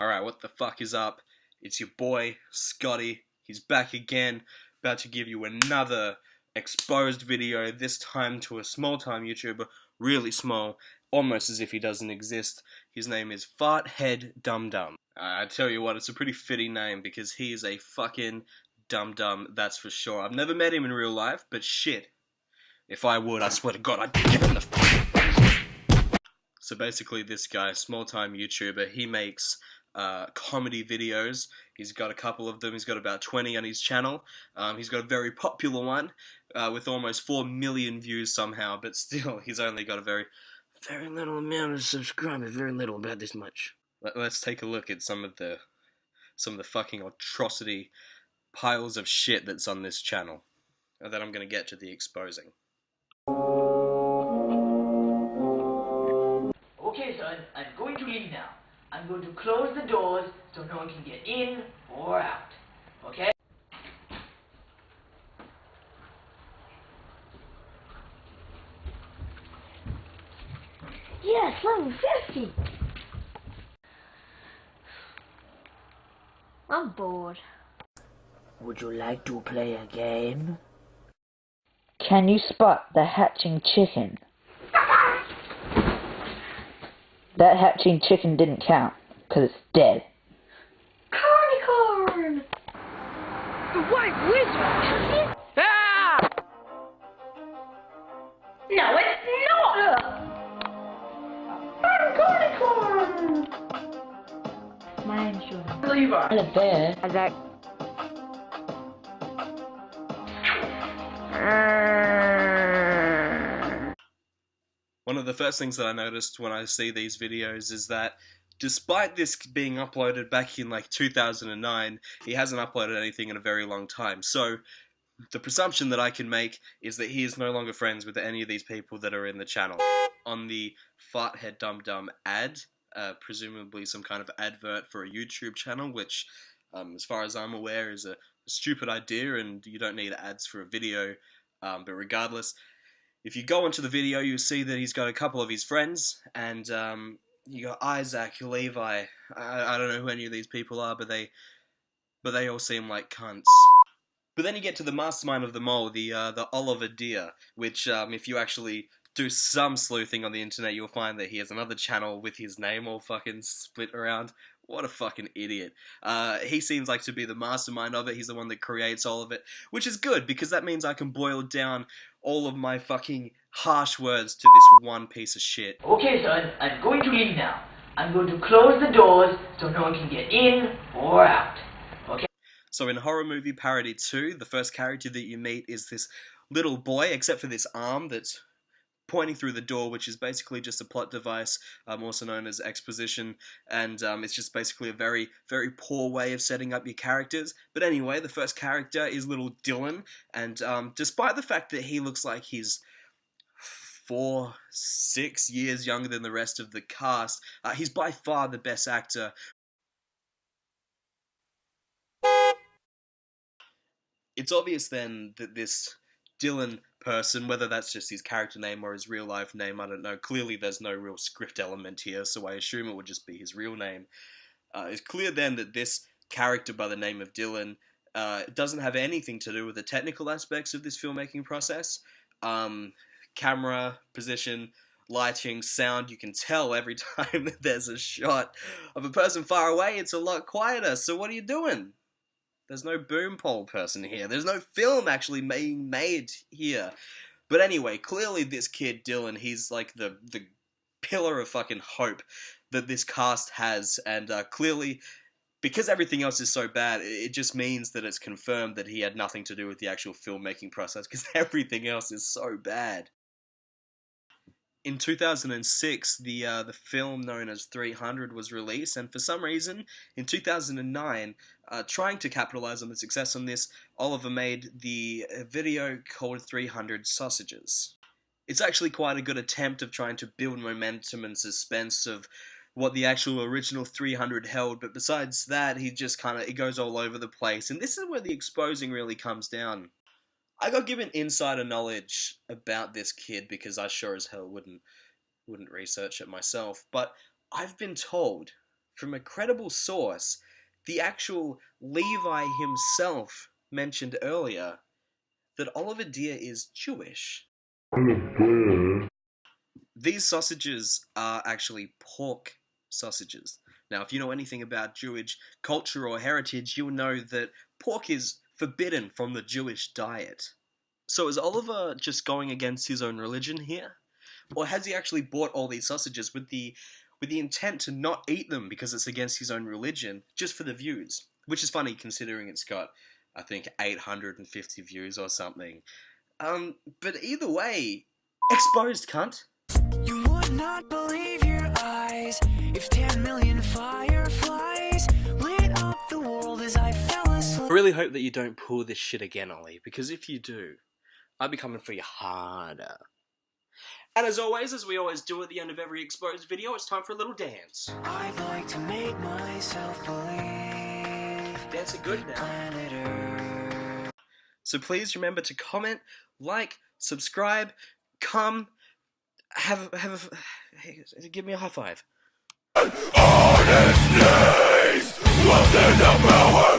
Alright, what the fuck is up? It's your boy, Scotty. He's back again, about to give you another exposed video, this time to a small-time YouTuber, really small, almost as if he doesn't exist. His name is Fartheaddumdum. I tell you what, it's a pretty fitting name because he is a fucking dum-dum, that's for sure. I've never met him in real life, but shit. If I would, I swear to God, I'd give him the... So basically this guy, small-time YouTuber, he makes comedy videos. He's got a couple of them. He's got about 20 on his channel. He's got a very popular one with almost 4 million views somehow, but still, he's only got a very little amount of subscribers. Very little, about this much. Let's take a look at some of the fucking atrocity piles of shit that's on this channel, and then I'm gonna get to the exposing. Okay, son, I'm going to leave now. I'm going to close the doors so no one can get in or out. Okay? Yes, level 50. I'm bored. Would you like to play a game? Can you spot the hatching chicken? That hatching chicken didn't count, because it's dead. Carnicorn! The White Wizard! Ah! No, it's not! I'm Carnicorn! My name's Jordan. Levi. And a bear. I like... One of the first things that I noticed when I see these videos is that despite this being uploaded back in like 2009, he hasn't uploaded anything in a very long time. So the presumption that I can make is that he is no longer friends with any of these people that are in the channel. On the Fartheaddumdum ad, presumably some kind of advert for a YouTube channel, which as far as I'm aware is a stupid idea and you don't need ads for a video, but regardless, if you go into the video, you see that he's got a couple of his friends, and you got Isaac, Levi. I don't know who any of these people are, but they all seem like cunts. But then you get to the mastermind of them all, the Oliver Deer, which if you actually do some sleuthing on the internet, you'll find that he has another channel with his name all fucking split around. What a fucking idiot. He seems like to be the mastermind of it. He's the one that creates all of it, which is good, because that means I can boil down all of my fucking harsh words to this one piece of shit. Okay, son, I'm going to leave now. I'm going to close the doors so no one can get in or out. Okay? So in Horror Movie Parody 2, the first character that you meet is this little boy, except for this arm that's pointing through the door, which is basically just a plot device, also known as exposition, and it's just basically a very, very poor way of setting up your characters. But anyway, the first character is little Dylan, and despite the fact that he looks like he's 4-6 years younger than the rest of the cast, he's by far the best actor. It's obvious then that this Dylan person, whether that's just his character name or his real life name, I don't know. Clearly there's no real script element here, so I assume it would just be his real name. It's clear then that this character by the name of Dylan doesn't have anything to do with the technical aspects of this filmmaking process. Camera, position, lighting, sound, you can tell every time that there's a shot of a person far away, it's a lot quieter. So what are you doing? There's no boom pole person here. There's no film actually being made here. But anyway, clearly this kid, Dylan, he's like the pillar of fucking hope that this cast has. And clearly, because everything else is so bad, it just means that it's confirmed that he had nothing to do with the actual filmmaking process, because everything else is so bad. In 2006, the film known as 300 was released, and for some reason, in 2009, trying to capitalize on the success on this, Oliver made the video called 300 Sausages. It's actually quite a good attempt of trying to build momentum and suspense of what the actual original 300 held, but besides that, he just it goes all over the place, and this is where the exposing really comes down. I got given insider knowledge about this kid because I sure as hell wouldn't research it myself, but I've been told from a credible source, the actual Levi himself mentioned earlier that Oliver Deer is Jewish. These sausages are actually pork sausages. Now, if you know anything about Jewish culture or heritage, you'll know that pork is forbidden from the Jewish diet. So is Oliver just going against his own religion here? Or has he actually bought all these sausages with the intent to not eat them because it's against his own religion, just for the views? Which is funny considering it's got, I think, 850 views or something. But either way, exposed, cunt. You would not believe your eyes if 10 million fireflies lit up the world as I fell asleep. I really hope that you don't pull this shit again, Ollie, because if you do, I'll be coming for you harder. And as always, as we always do at the end of every exposed video, it's time for a little dance. I'd like to make myself believe. Dancing good now. Planet Earth. So please remember to comment, like, subscribe, come, give me a high five. Honest days, lost in the power.